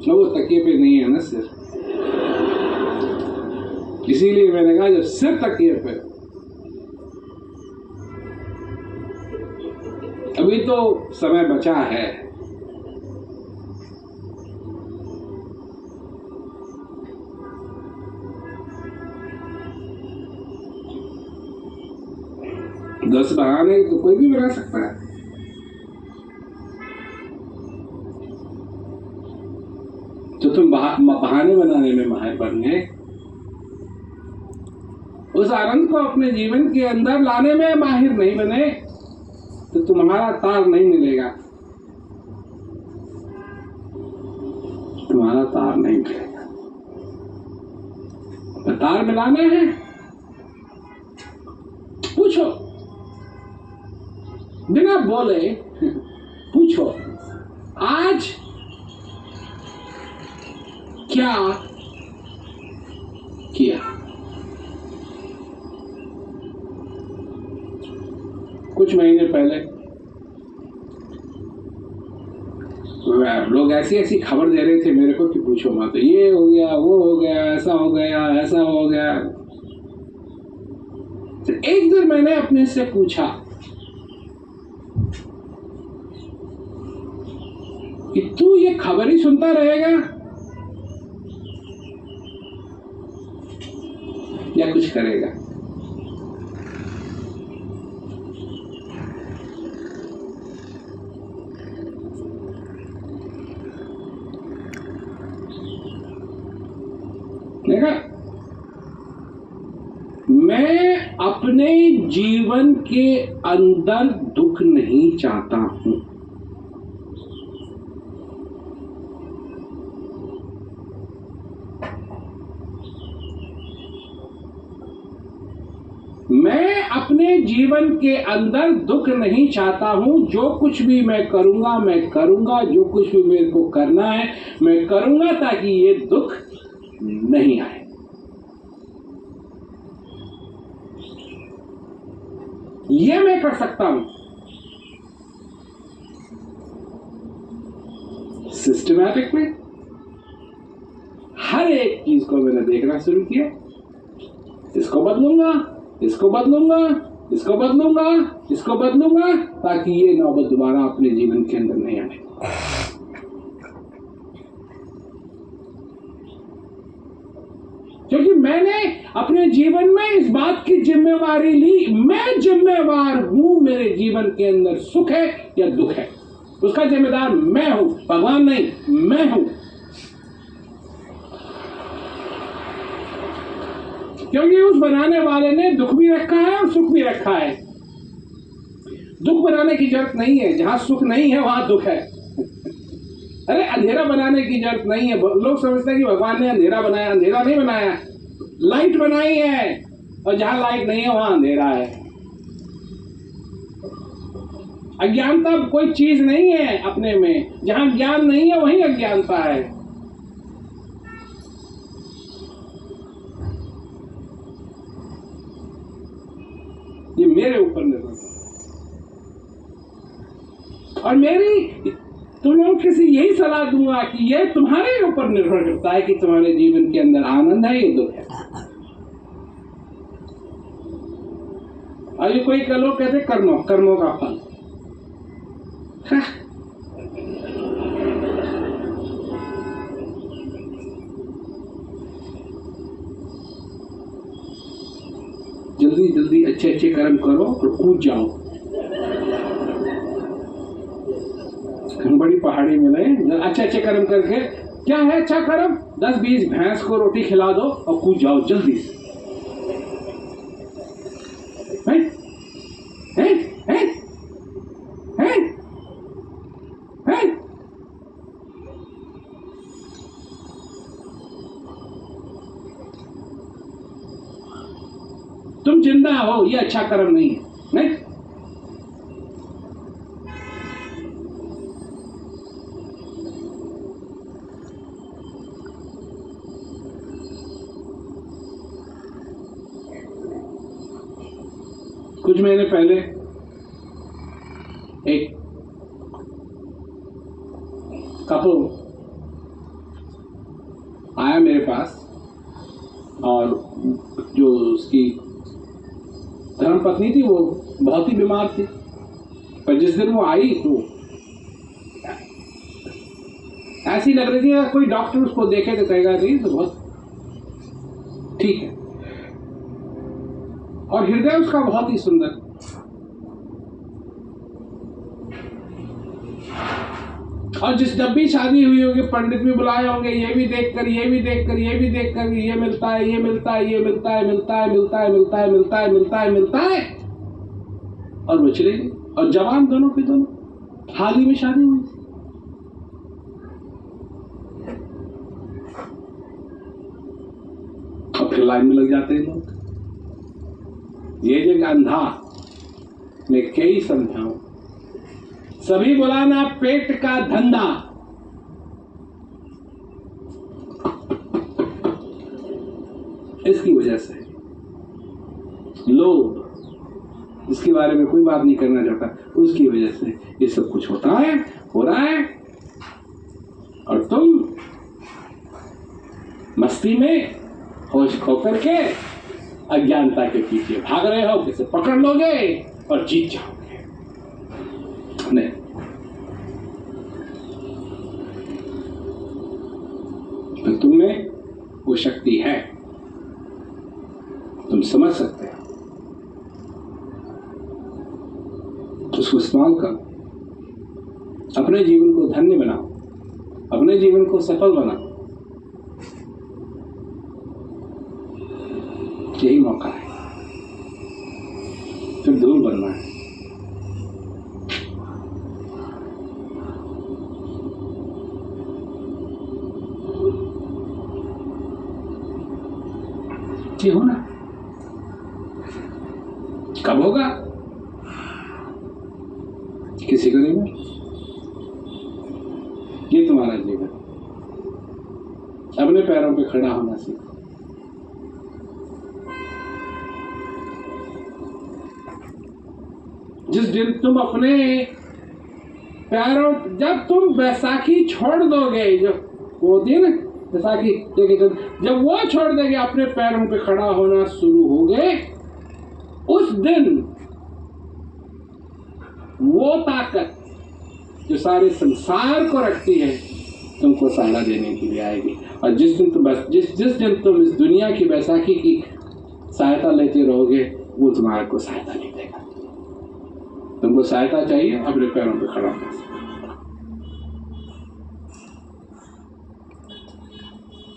वो तकिए पे नहीं है ना सिर, इसीलिए मैंने कहा जब सिर तकिए पे, अभी तो समय बचा है। दस बहाने तो कोई भी बना सकता है। तो तुम बहाने बनाने में माहिर बन गए, उस आनंद को अपने जीवन के अंदर लाने में माहिर नहीं बने तो तुम्हारा तार नहीं मिलेगा, तुम्हारा तार नहीं मिलेगा। तो तार मिलाना है, पूछो, बिना बोले पूछो, आज क्या किया? कुछ महीने पहले लोग ऐसी ऐसी खबर दे रहे थे मेरे को कि पूछो मत, ये हो गया, वो हो गया, ऐसा हो गया, ऐसा हो गया। तो एक दिन मैंने अपने से पूछा कि तू ये खबर ही सुनता रहेगा या कुछ करेगा? देखा, मैं अपने जीवन के अंदर दुख नहीं चाहता हूं। मैं अपने जीवन के अंदर दुख नहीं चाहता हूं। जो कुछ भी मैं करूंगा, जो कुछ भी मेरे को करना है मैं करूंगा ताकि ये दुख नहीं आए। ये मैं कर सकता हूं। सिस्टमैटिक में हर एक चीज को मैंने देखना शुरू किया, इसको बदलूंगा, इसको बदलूंगा, इसको बदलूंगा, इसको बदलूंगा ताकि ये नौबत दोबारा अपने जीवन के अंदर नहीं आए। क्योंकि मैंने अपने जीवन में इस बात की जिम्मेवारी ली, मैं जिम्मेवार हूं मेरे जीवन के अंदर सुख है या दुख है, उसका जिम्मेदार मैं हूं, भगवान नहीं, मैं हूं। क्योंकि उस बनाने वाले ने दुख भी रखा है और सुख भी रखा है। दुख बनाने की जरूरत नहीं है, जहां सुख नहीं है वहां दुख है। अरे अंधेरा बनाने की जरूरत नहीं है। लोग समझते हैं कि भगवान ने अंधेरा बनाया, अंधेरा नहीं बनाया, लाइट बनाई है, और जहां लाइट नहीं है वहां अंधेरा है। अज्ञानता कोई चीज नहीं है अपने में, जहां ज्ञान नहीं है वहीं अज्ञानता है। ये मेरे ऊपर निर्भर है, और मेरी तुम लोग किसी यही सलाह दूंगा कि ये तुम्हारे ऊपर निर्भर करता है कि तुम्हारे जीवन के अंदर आनंद है या दुख है। और ये कोई लोग कहते कर्मों का फल। जल्दी जल्दी अच्छे अच्छे कर्म करो और कूद जाओ। बड़ी पहाड़ी में नहीं, अच्छे अच्छे कर्म करके क्या है अच्छा कर्म? 10-20 भैंस को रोटी खिला दो और कूद जाओ जल्दी से। है? है? है? है? है? तुम जिंदा हो, ये अच्छा कर्म नहीं है। नहीं, कुछ महीने पहले एक कपल आया मेरे पास, और जो उसकी धर्मपत्नी थी वो बहुत ही बीमार थी, पर जिस दिन वो आई तो ऐसी लग रही थी अगर कोई डॉक्टर उसको देखे तो कहेगा नहीं तो बहुत ठीक है। और हृदय उसका बहुत ही सुंदर। और जब भी शादी हुई होगी पंडित भी बुलाए होंगे, ये भी देखकर ये भी देखकर ये भी देखकर ये मिलता है ये मिलता है ये मिलता है मिलता है मिलता है मिलता है मिलता है मिलता है मिलता है, और वो चले गए। और जवान दोनों के दोनों, हाल ही में शादी हुई थी। और फिर लाइन में लग जाते हैं लोग। ये जगह अंधा मैं कई समझाऊं, सभी बुलाना पेट का धंधा। इसकी वजह से लोग, इसके बारे में कोई बात नहीं करना चाहता, उसकी वजह से ये सब कुछ होता है, हो रहा है। और तुम मस्ती में होश खो करके अज्ञानता के पीछे भाग रहे हो, किसे पकड़ लोगे और जीत जाओगे। नहीं, तो तुम में वो शक्ति है, तुम समझ सकते हो, उसको इस्तेमाल करो, अपने जीवन को धन्य बनाओ, अपने जीवन को सफल बनाओ। यही मौका है, फिर दूर बनना है। ये होना कब होगा किसी को नहीं मालूम। ये तुम्हारा जीवन, अपने पैरों पे खड़ा होना सीखो। जिस दिन तुम अपने पैरों, जब तुम बैसाखी छोड़ दोगे, जब वो दिन बैसाखी जब वो छोड़ देंगे, अपने पैरों पे खड़ा होना शुरू हो गए, उस दिन वो ताकत जो सारे संसार को रखती है तुमको सहारा देने के लिए आएगी। और जिस दिन तुम इस दुनिया की बैसाखी की सहायता लेते रहोगे, वो तुम्हारे को सहायता नहीं देगा। तुमको सहायता चाहिए, अपने पैरों पे खड़ा होना।